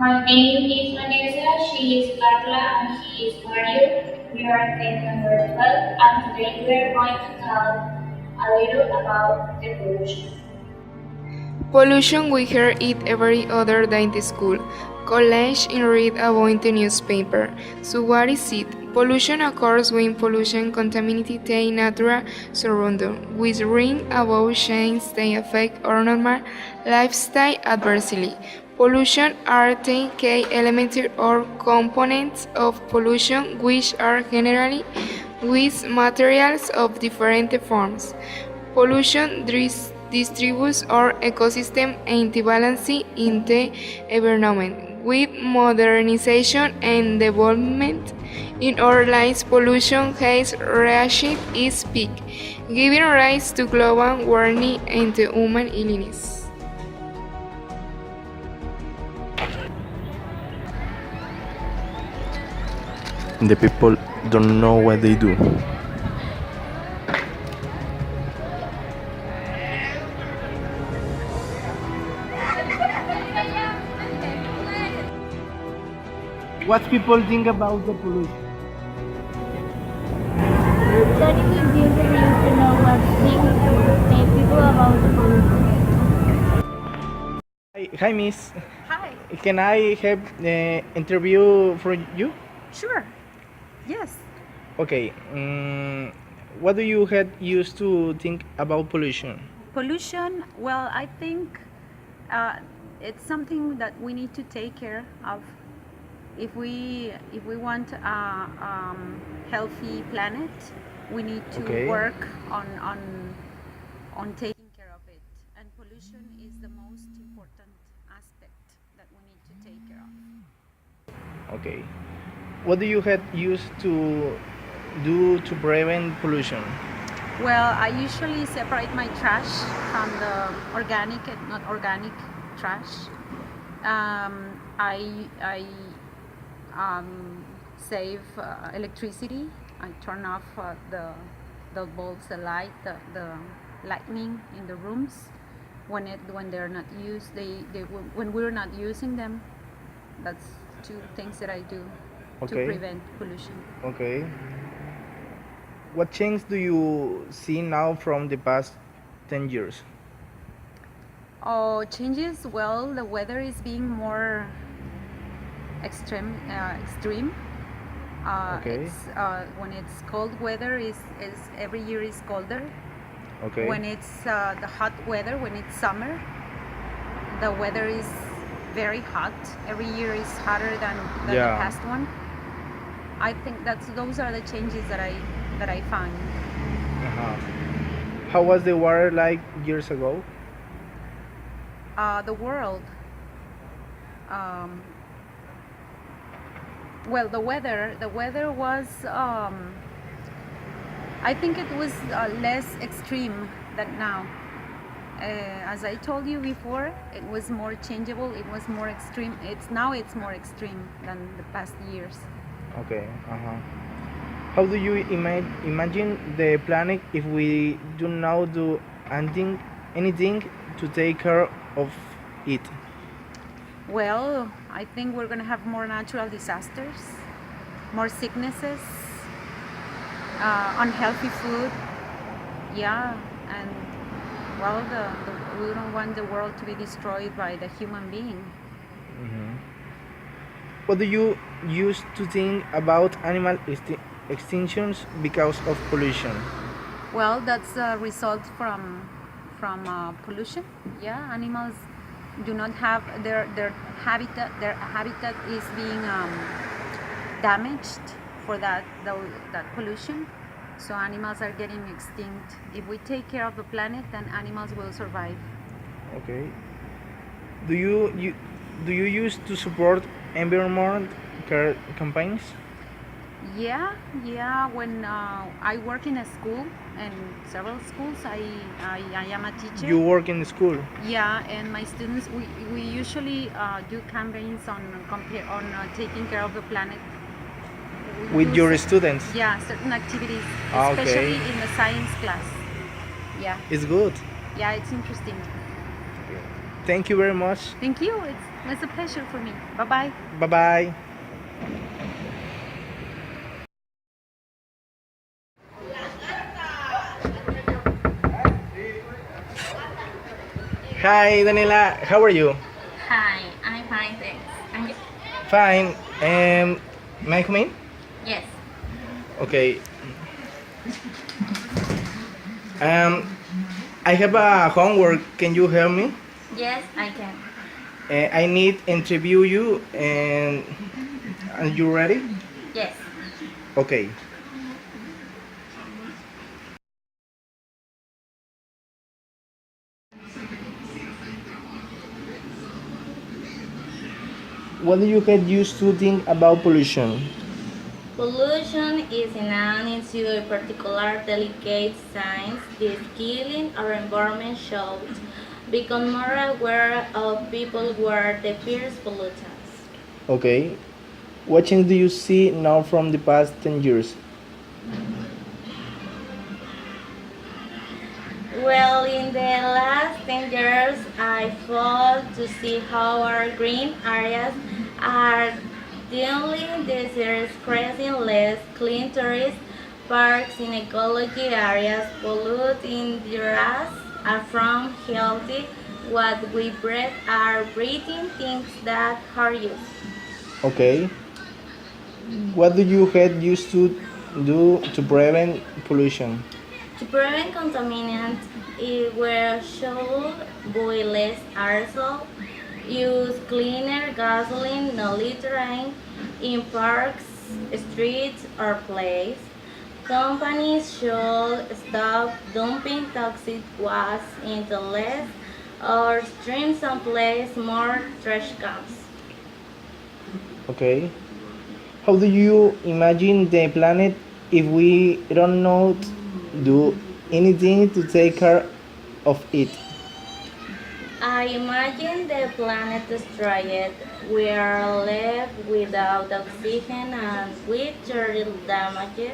My name is Vanessa, she is Carla, and he is Mario. We are in number 12, and today we are going to talk a little about the pollution. Pollution we hear it every other day in the school, college and read about the newspaper. So what is it? Pollution occurs when pollution contaminates the natural surroundings, which bring about changes that affect our normal lifestyle adversely. Pollution are the key elements or components of pollution which are generally with materials of different forms. Pollution distributes our ecosystem and balance in the environment. With modernization and development in our lives, pollution has reached its peak, giving rise to global warming and to human illness. The people don't know what they do. What people think about the pollution? Study is used to know what things people about the pollution. Hi, Miss. Hi. Can I have the interview for you? Sure. Yes. Okay. What do you had used to think about pollution? Pollution. Well, I think it's something that we need to take care of. If we want a healthy planet, we need to Okay. work on taking care of it. And pollution is the most important aspect that we need to take care of. Okay. What do you had used to do to prevent pollution? Well, I usually separate my trash from the organic and not organic trash. I save electricity. I turn off the bulbs, the light, the lightning in the rooms when they're not used. When we're not using them. That's two things that I do to Okay. prevent pollution. Okay. What change do you see now from the past 10 years? Oh, changes. Well, the weather is being more extreme. Okay. It's when it's cold weather is every year is colder. Okay. When it's the hot weather, when it's summer, the weather is very hot. Every year is hotter than the Yeah. past one. I think those are the changes that I found. Uh-huh. How was the water like years ago? The world. Um, well, the weather was. I think it was less extreme than now. As I told you before, it was more changeable. It was more extreme. It's more extreme than the past years. Okay. Uh-huh. How do you imagine the planet if we do not do anything to take care of it? Well, I think we're gonna have more natural disasters, more sicknesses, unhealthy food. Yeah, and well, we don't want the world to be destroyed by the human being. What do you used to think about animal extinctions because of pollution? Well, that's a result from pollution. Yeah, animals do not have their habitat. Their habitat is being damaged for that pollution. So animals are getting extinct. If we take care of the planet, then animals will survive. Okay. Do you use to support environment care campaigns? Yeah. When I work in a school and several schools, I am a teacher. You work in the school. Yeah, and my students, we usually do campaigns on taking care of the planet. We With do your students. Yeah, certain activities, Ah, okay. especially in the science class. Yeah, It's good. yeah, it's interesting. Thank you very much. Thank you. It's a pleasure for me. Bye bye. Bye bye. Hi, Daniela. How are you? Hi, I'm fine, thanks. And you? Fine. May I come in? Yes. Okay. Um, I have a homework. Can you help me? Yes, I can. I need interview you, and are you ready? Yes. Okay. What do you get used to think about pollution? Pollution is an issue of particular delicate science. This killing our environment should become more aware of people were the first pollutants. Okay. What change do you see now from the past 10 years? Well, in the last 10 years, I thought to see how our green areas are dealing deserts, creating less clean tourist parks in ecology areas, pollute indoors are from healthy. What we breathe are breathing things that hurt us. Okay. What do you get used to do to prevent pollution? To prevent contaminants, it will should buy less aerosol, use cleaner gasoline, no littering in parks, streets, or places. Companies should stop dumping toxic waste into less or streams and place more trash cans. Okay. How do you imagine the planet if we don't know do anything to take care of it? I imagine the planet destroyed. We are left without oxygen and with terrible damage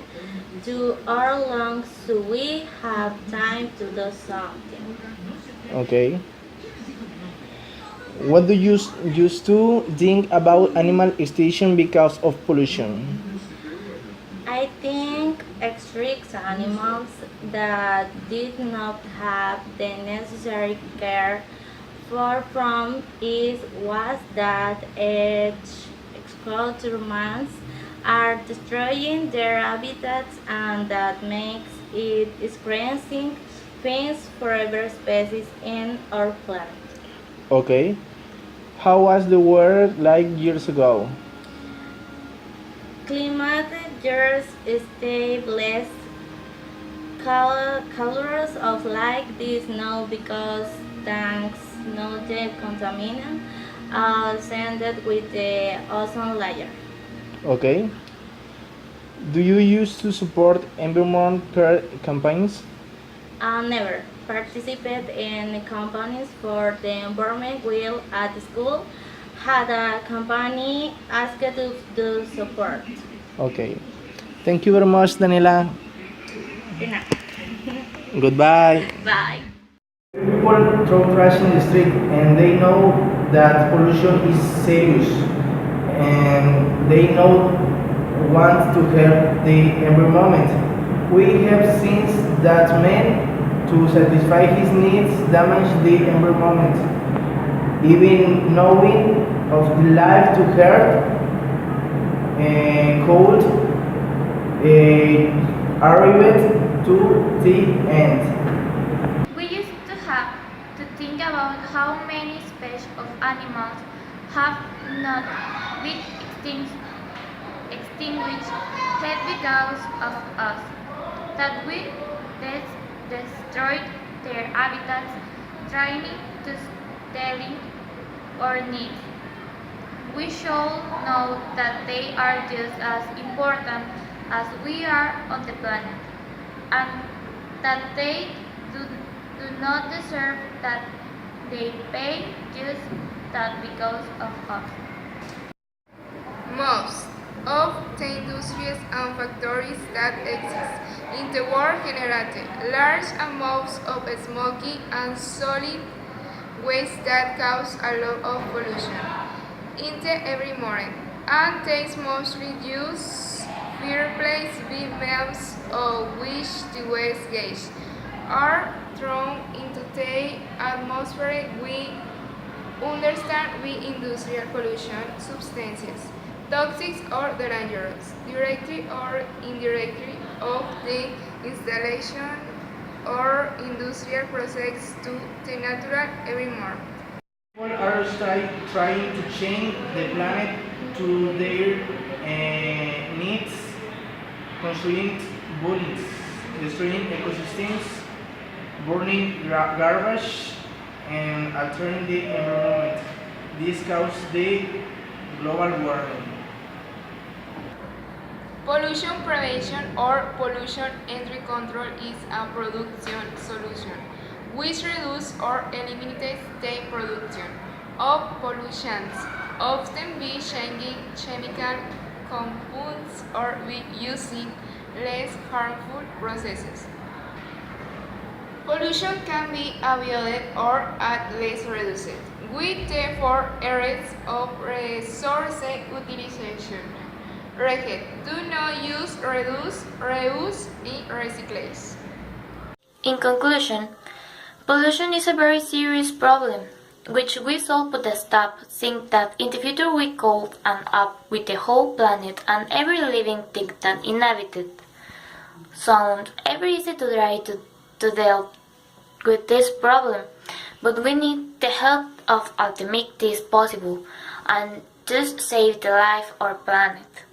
to our lungs, so we have time to do something. Okay. What do you used to think about animal extinction because of pollution? I think extinct animals that did not have the necessary care for from it was that humans are destroying their habitats and that makes it experiencing things for every species in our planet. Okay. How was the world like years ago? Climate years stay less colors of like this now because tanks not the contaminant sended with the ozone layer. Okay. Do you used to support environment care campaigns? Never participate in companies for the environment while at school had a company asked to do support. Okay. Thank you very much, Daniela. De nada. Goodbye. Bye. People throw trash in the street and they know that pollution is serious and they know want to help the environment. We have seen that man to satisfy his needs damage the environment. Even knowing of the life to hurt cold arrived to the end. We used to have to think about how many species of animals have not been extinguished yet because of us, that we destroyed their habitats trying to stealing our needs. We should know that they are just as important as we are on the planet, and that they do, do not deserve that they pay just that because of us. Most of the industries and factories that exist in the world generate large amounts of smoky and solid waste that cause a lot of pollution into every morning, and takes mostly use fireplace vehicles of which the waste gas are thrown into the atmosphere. We understand we industrial pollution substances, toxic or dangerous, directly or indirectly of the installation or industrial process to the natural environment. People are trying to change the planet to their needs, construing buildings, destroying ecosystems, burning garbage, and altering the environment. This causes the global warming. Pollution prevention or pollution entry control is a production solution which reduces or eliminates the production of pollutants, often by changing chemical compounds or by using less harmful processes. Pollution can be avoided or at least reduced, with therefore areas of resource utilization. Reget, do not use, reduce, reuse, and recycle. In conclusion, pollution is a very serious problem, which we should put a stop, seeing that in the future we could end up with the whole planet and every living thing that inhabited. Sounds very easy to try to deal with this problem, but we need the help of all to make this possible and just save the life or planet.